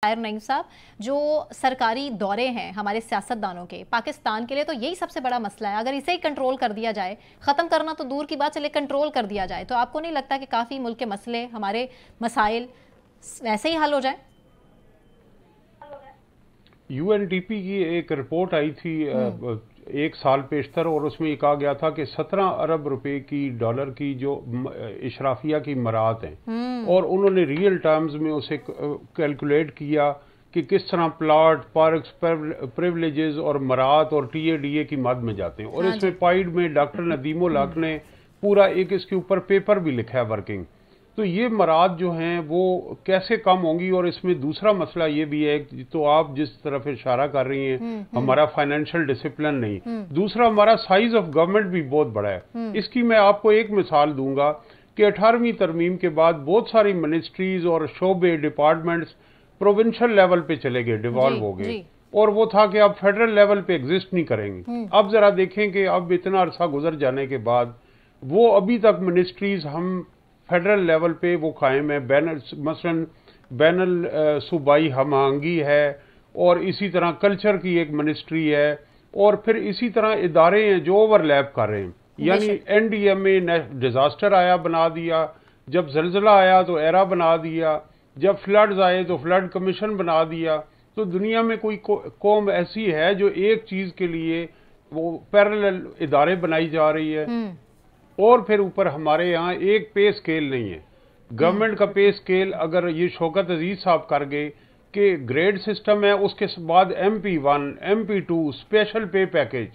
نعیم صاحب، جو سرکاری دورے ہیں ہمارے سیاستدانوں کے پاکستان کے لیے تو یہی سب سے بڑا مسئلہ ہے. اگر اسے ہی کنٹرول کر دیا جائے، ختم کرنا تو دور کی بات چلے، کنٹرول کر دیا جائے تو آپ کو نہیں لگتا کہ کافی ملک کے مسئلے، ہمارے مسائل ویسے ہی حل ہو جائیں؟ یو این ڈی پی کی ایک رپورٹ آئی تھی ایک سال پیشتر، اور اس میں یہ کہا گیا تھا کہ 17 ارب روپے کی ڈالر کی جو اشرافیہ کی مراعات ہیں، اور انہوں نے ریئل ٹائمز میں اسے کیلکولیٹ کیا کہ کس طرح پلاٹ، پارکس، پریولیجز اور مراعات اور ٹی اے ڈی اے کی مد میں جاتے ہیں. اور اس میں پائیڈ میں ڈاکٹر ندیم الحق نے پورا ایک اس کے اوپر پیپر بھی لکھا ہے ورکنگ. تو یہ مراعات جو ہیں وہ کیسے کم ہوں گی. اور اس میں دوسرا مسئلہ یہ بھی ہے، تو آپ جس طرف اشارہ کر رہی ہیں، ہمارا فائنینشیل ڈسپلن نہیں، دوسرا ہمارا سائز آف گورنمنٹ بھی بہت بڑا ہے. اس کی میں آپ کو ایک مثال دوں گا کہ 18ویں ترمیم کے بعد بہت ساری منسٹریز اور شعبے، ڈپارٹمنٹس پروونشل لیول پہ چلے گئے، ڈیوالو ہو گئے، اور وہ تھا کہ اب فیڈرل لیول پہ ایگزسٹ نہیں کریں گے. اب ذرا دیکھیں کہ اب اتنا عرصہ گزر جانے کے بعد وہ ابھی تک منسٹریز ہم فیڈرل لیول پہ وہ قائم ہے. مثلا بین الصوبائی ہم آہنگی ہے، اور اسی طرح کلچر کی ایک منسٹری ہے، اور پھر اسی طرح ادارے ہیں جو اوور لیپ کر رہے ہیں. یعنی این ڈی ایم اے ڈیزاسٹر آیا بنا دیا، جب زلزلہ آیا تو ایرا بنا دیا، جب فلڈز آئے تو فلڈ کمیشن بنا دیا. تو دنیا میں کوئی قوم ایسی ہے جو ایک چیز کے لیے وہ پیرالل ادارے بنائی جا رہی ہے؟ اور پھر اوپر ہمارے یہاں ایک پے سکیل نہیں ہے. گورنمنٹ کا پے سکیل اگر یہ شوکت عزیز صاحب کر گئے کہ گریڈ سسٹم ہے، اس کے بعد MP1، MP2، اسپیشل پے پیکیج.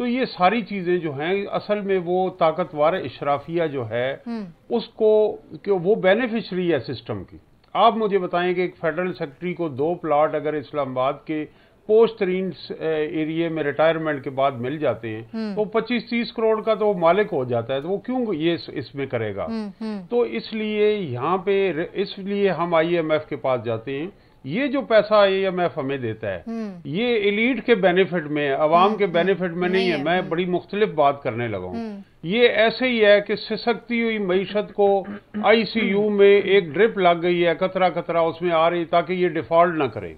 تو یہ ساری چیزیں جو ہیں اصل میں وہ طاقتور اشرافیہ جو ہے اس کو کہ وہ بینیفیشری ہے سسٹم کی. آپ مجھے بتائیں کہ ایک فیڈرل سیکرٹری کو 2 پلاٹ اگر اسلام آباد کے پوسٹ ترین ایریے میں ریٹائرمنٹ کے بعد مل جاتے ہیں تو 25-30 کروڑ کا تو مالک ہو جاتا ہے. تو وہ کیوں یہ اس میں کرے گا؟ تو اس لیے یہاں پہ اس لیے ہم IMF کے پاس جاتے ہیں. یہ جو پیسہ IMF ہمیں دیتا ہے یہ ایلیٹ کے بینیفٹ میں، عوام کے بینیفٹ میں نہیں ہے. میں بڑی مختلف بات کرنے لگا ہوں. یہ ایسے ہی ہے کہ سسکتی ہوئی معیشت کو ICU میں ایک ڈرپ لگ گئی ہے، قطرہ قطرہ اس میں آ رہی تاکہ یہ ڈیفالٹ نہ کرے.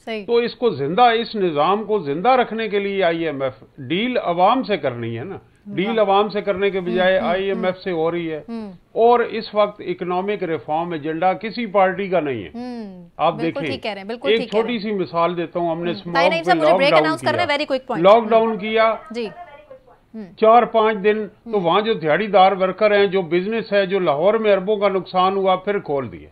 تو اس کو زندہ، اس نظام کو زندہ رکھنے کے لیے IMF ڈیل عوام سے کرنی ہے نا. ڈیل عوام سے کرنے کے بجائے IMF سے ہو رہی ہے. اور اس وقت اکنامک ریفارم ایجنڈا کسی پارٹی کا نہیں ہے. آپ دیکھیں، ایک چھوٹی سی مثال دیتا ہوں. ہم نے لاک ڈاؤن کیا 4-5 دن، تو وہاں جو دیہڑی دار ورکر ہیں، جو بزنس ہے، جو لاہور میں اربوں کا نقصان ہوا، پھر کھول دیے.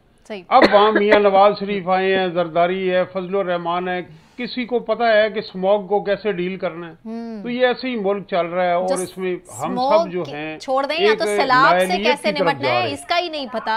اب وہاں میاں نواز شریف آئے ہیں، زرداری ہے، فضل الرحمان ہے. کسی کو پتا ہے کہ اسموگ کو کیسے ڈیل کرنا ہے؟ تو یہ ایسے ہی ملک چل رہا ہے، اور اس میں ہم سب جو ہیں چھوڑ دیں یا تو سیلاب سے کیسے نمٹنا ہے اس کا ہی نہیں پتا.